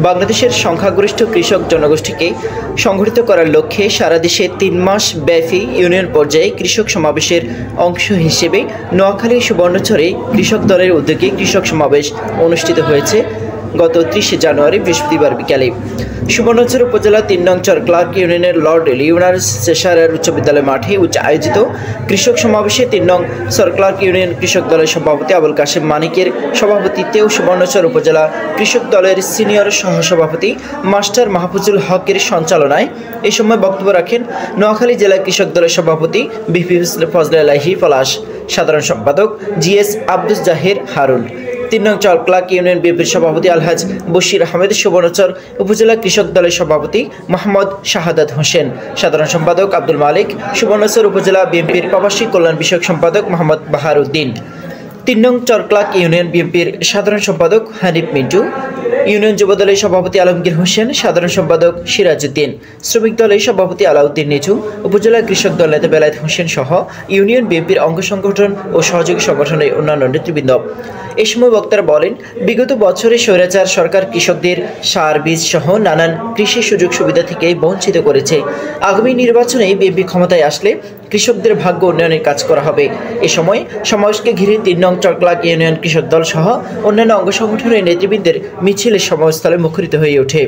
বাংলাদেশের সংখ্যাগরিষ্ঠ কৃষক জনগোষ্ঠীকে সংগঠিত করার লক্ষ্যে সারা দেশে ৩ মাস ব্যাপী ইউনিয়ন পর্যায়ে কৃষক সমাবেশের অংশ হিসেবে নোয়াখালী সুবর্ণচরে কৃষক দলের উদ্যোগে কৃষক সমাবেশ অনুষ্ঠিত হয়েছে গত ৩০ জানুয়ারি বৃহস্পতিবার বিকালে। সুবর্ণচর উপজেলা ৩ নং চর ক্লার্ক ইউনিয়নের লর্ড লিওনার্স চেশারার উচ্চ বিদ্যালয় মাঠে আয়োজিত কৃষক সমাবেশে ৩ নং চর ক্লার্ক ইউনিয়ন কৃষক দলের সভাপতি আবুল কাশেম মানিকের সভাপতিত্বেও সুবর্ণচর উপজেলা কৃষক দলের সিনিয়র সহসভাপতি মাস্টার মাহফুজুল হকের সঞ্চালনায় এই সময় বক্তব্য রাখেন নোয়াখালী জেলা কৃষক দলের সভাপতি বিপি ফজলালাহি পলাশ, সাধারণ সম্পাদক জিএস আব্দুস জাহির হারুন, ৩ নং চর ক্লার্ক ইউনিয়ন বিএনপির সভাপতি আলহাজ বশির আহমেদ, সুবর্ণচর উপজেলা কৃষক দলের সভাপতি মোহাম্মদ শাহাদাত হোসেন, সাধারণ সম্পাদক আব্দুল মালিক, সুবর্ণচর উপজেলা বিএনপির প্রবাসী কল্যাণ বিষয়ক সম্পাদক মোহাম্মদ বাহার উদ্দিন, ৩ নং চর ক্লার্ক ইউনিয়ন বিএনপির সাধারণ সম্পাদক হানিফ মিন্টু, ইউনিয়ন যুব দলের সভাপতি আলমগীর হোসেন, সাধারণ সম্পাদক সিরাজউদ্দিন, শ্রমিক দলের সভাপতি আলাউদ্দিন নিচু, উপজেলা কৃষক দল নেতা বেলায়েত হোসেন সহ ইউনিয়ন বিএনপির অঙ্গ সংগঠন ও সহযোগী সংগঠনের অন্যান্য নেতৃবৃন্দ। এ সময় বক্তারা বলেন, বিগত বছরে স্বৈরাচার সরকার কৃষকদের সার, বীজ সহ নানান কৃষি সুযোগ সুবিধা থেকে বঞ্চিত করেছে। আগামী নির্বাচনে বিএনপি ক্ষমতায় আসলে কৃষকদের ভাগ্য উন্নয়নের কাজ করা হবে। এ সময় সমাবেশকে ঘিরে ৩ নং চর ক্লার্ক ইউনিয়ন কৃষক দল সহ অন্যান্য অঙ্গ সংগঠনের নেতৃবৃন্দের মিছিলের সমাবেশস্থলে মুখরিত হয়ে ওঠে।